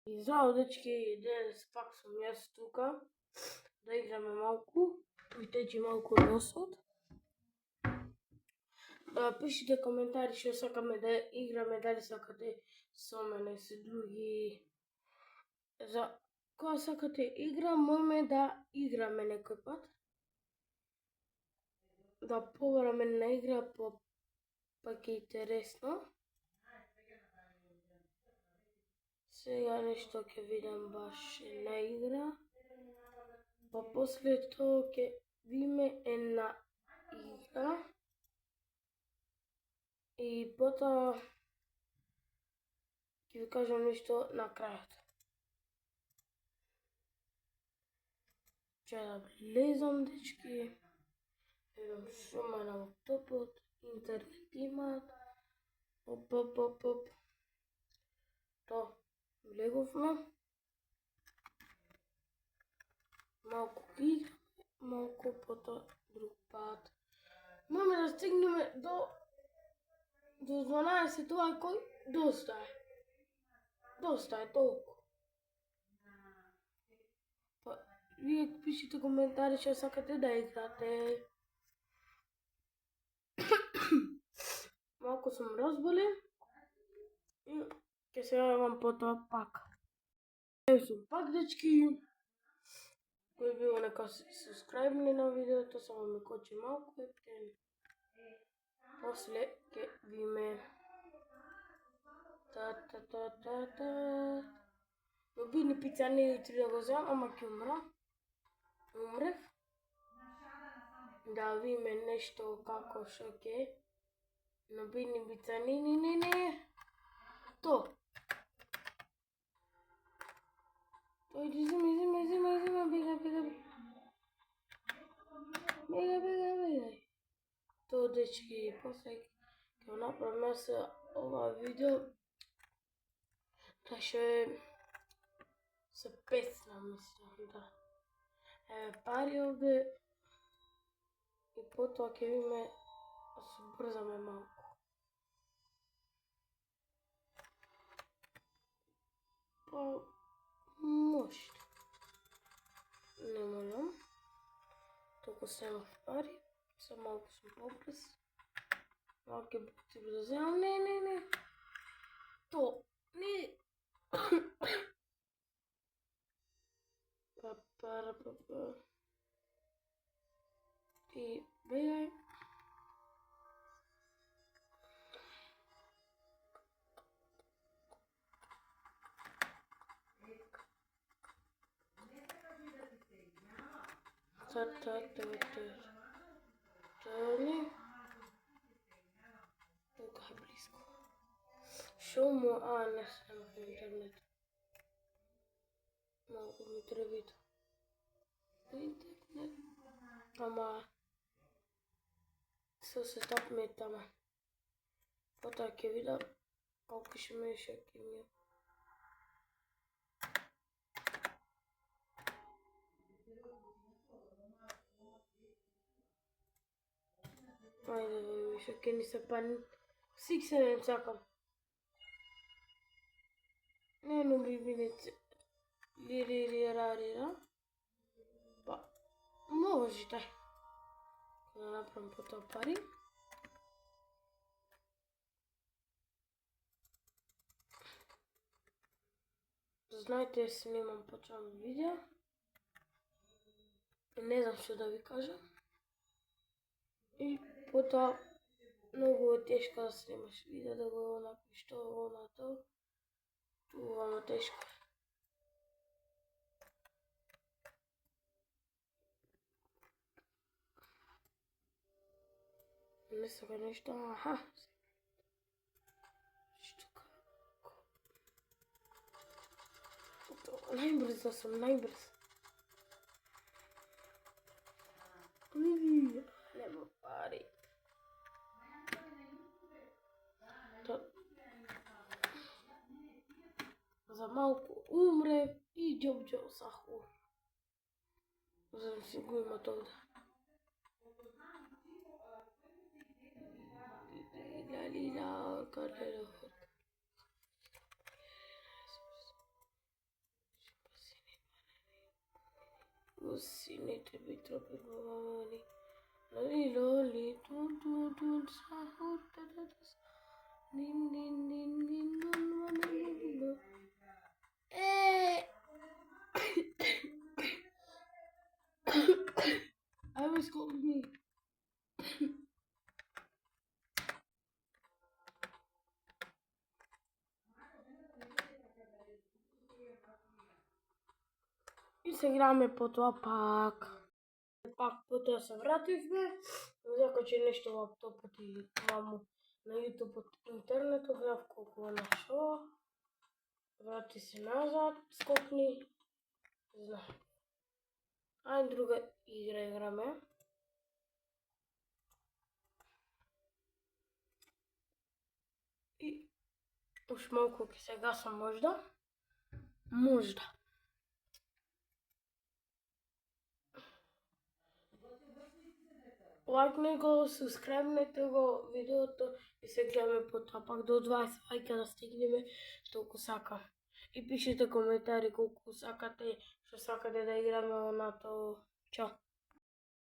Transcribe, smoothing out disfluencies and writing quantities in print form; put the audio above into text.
И зdravo dečki, danes pak sam jaz tuka, da igrаме малку, ми тече малку носот. Пишите коментари што сакаме да играме, дали сакате со мене, со други. За која сакате игра, можеме да играме некој пат. Да побараме на игра, па ќе интересно. Сега нешто ќе видам баш една игра. Па после тоа ќе видиме една игра. И потоа ќе ви кажам нешто на крајот. Ќе да влезам, дечки. Видам шума на лаптопот, интернет имаат. Оп. Тоа, влеговме. Малку играме, малку потоа друг пат. Можеме да стигнеме до 12 лајкови, доста е толку. Па, вие пишите коментари што сакате да играте. Малку сум разболен и ќе се јавам потоа пак. Ево сум пак, дечки. Кој било нека субскрајбне на видеото, само ми кочи малку и птен. После ќе видиме. Но бини пица не јутри да го земам, ама ќе умрев. Да видиме нешто како шо ќе. Но бини пица не. То. Тој зима, бега. То, дечки, после ќе го направам јас ова видео. Та што е со песна, мислам, да. Еве пари овде. И потоа ќе видиме да се брзаме малку. Па, може. Не можам. Толку семав пари. Са малку сум побрз. Малку ќе да земам. Не. То. Не. Па. И бегај. Не. Тука е близко. Шо му... не сум на интернет. Малку ми требито. Интернет. Ама... Со сетап ми е тама. Потоа ќе видам колку ќе ми е. Ајде, више ќе ни се па... Сиксенен сакам. Не, но би видите. Лиририрарира. Па, може тај. Да направам потоа пари. Знаете, снимам почнам видео. Не знам што да ви кажам. И потоа многу е тешко да снимаш видео, да го направиш тоа, тоа тешко. Не сака нешто, Што како? Најбрз да сум, Нема пари. За малку умрев и џоп сахур. За да си го имат овде. Лалила, Сините би тропикували. Лоли, лоли, тун, тун, тун, сахур, та-та-та. Нин, нин, нин, нин, нун, нин, нин, нин. I was calling me. И се играме потоа пак. Пак потоа се вративме. Закачи нешто лаптопот и маму на YouTube интернетот, гледав колку на шо. Врати се назад, скокни. Знам. Ајде друга игра играме. И уш малку ќе се гасам можда. Можда. Лайкни го, субскрайбнете го видеото и се гледаме потоа пак до 20 лајка да стигнеме, толку сакам. И пишете коментари колку сакате, што сакате да играме онато. Чао.